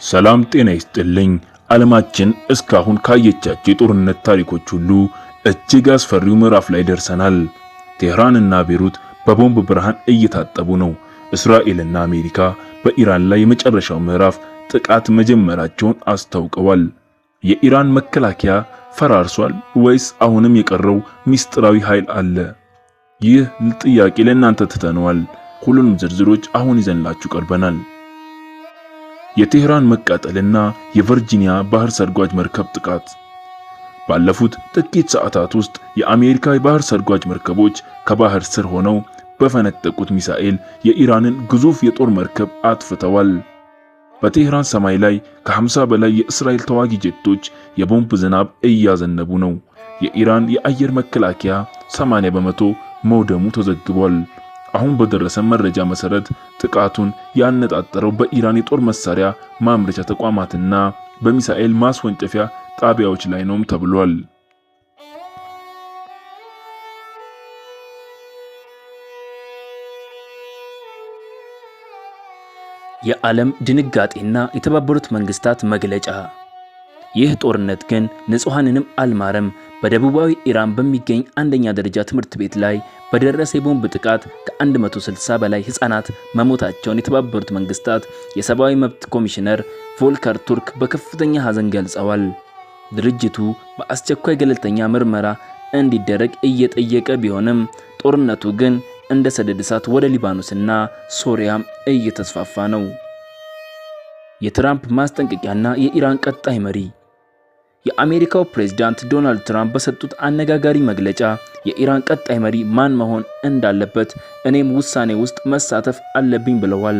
ሰላም ጤና ይስጥልኝ። ዓለማችን እስካሁን ካየቻቸው የጦርነት ታሪኮች ሁሉ እጅግ አስፈሪው ምዕራፍ ላይ ደርሰናል። ቴህራንና ቤሩት በቦምብ ብርሃን እየታጠቡ ነው። እስራኤልና አሜሪካ በኢራን ላይ የመጨረሻው ምዕራፍ ጥቃት መጀመራቸውን አስታውቀዋል። የኢራን መከላከያ ፈራርሷል ወይስ አሁንም የቀረው ሚስጥራዊ ኃይል አለ? ይህ ጥያቄ ለእናንተ ትተነዋል። ሁሉንም ዝርዝሮች አሁን ይዘንላችሁ ቀርበናል። የቴህራን መቃጠልና የቨርጂኒያ ባህር ሰርጓጅ መርከብ ጥቃት። ባለፉት ጥቂት ሰዓታት ውስጥ የአሜሪካ የባህር ሰርጓጅ መርከቦች ከባህር ስር ሆነው በፈነጠቁት ሚሳኤል የኢራንን ግዙፍ የጦር መርከብ አጥፍተዋል። በቴህራን ሰማይ ላይ ከ50 በላይ የእስራኤል ተዋጊ ጄቶች የቦምብ ዝናብ እያዘነቡ ነው። የኢራን የአየር መከላከያ 80 በመቶ መውደሙ ተዘግቧል። አሁን በደረሰ መረጃ መሰረት ጥቃቱን ያነጣጠረው በኢራን የጦር መሳሪያ ማምረቻ ተቋማትና በሚሳኤል ማስወንጨፊያ ጣቢያዎች ላይ ነው ተብሏል። የዓለም ድንጋጤና የተባበሩት መንግስታት መግለጫ። ይህ ጦርነት ግን ንጹሃንንም አልማረም። በደቡባዊ ኢራን በሚገኝ አንደኛ ደረጃ ትምህርት ቤት ላይ በደረሰ የቦምብ ጥቃት ከ160 በላይ ህፃናት መሞታቸውን የተባበሩት መንግስታት የሰብአዊ መብት ኮሚሽነር ቮልከር ቱርክ በከፍተኛ ሐዘን ገልጸዋል። ድርጅቱ በአስቸኳይ ገለልተኛ ምርመራ እንዲደረግ እየጠየቀ ቢሆንም ጦርነቱ ግን እንደ ሰደድ እሳት ወደ ሊባኖስና ሶሪያ እየተስፋፋ ነው። የትራምፕ ማስጠንቀቂያና የኢራን ቀጣይ መሪ። የአሜሪካው ፕሬዝዳንት ዶናልድ ትራምፕ በሰጡት አነጋጋሪ መግለጫ የኢራን ቀጣይ መሪ ማን መሆን እንዳለበት እኔም ውሳኔ ውስጥ መሳተፍ አለብኝ ብለዋል።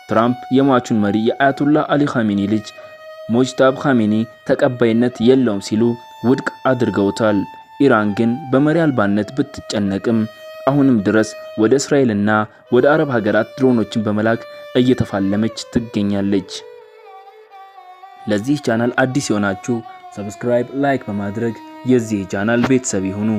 ትራምፕ የሟቹን መሪ የአያቱላህ አሊ ኻሜኒ ልጅ ሞጅታባ ኻሜኒ ተቀባይነት የለውም ሲሉ ውድቅ አድርገውታል። ኢራን ግን በመሪ አልባነት ብትጨነቅም አሁንም ድረስ ወደ እስራኤልና ወደ አረብ ሀገራት ድሮኖችን በመላክ እየተፋለመች ትገኛለች። ለዚህ ቻናል አዲስ የሆናችሁ ሰብስክራይብ፣ ላይክ በማድረግ የዚህ ቻናል ቤተሰብ ይሁኑ።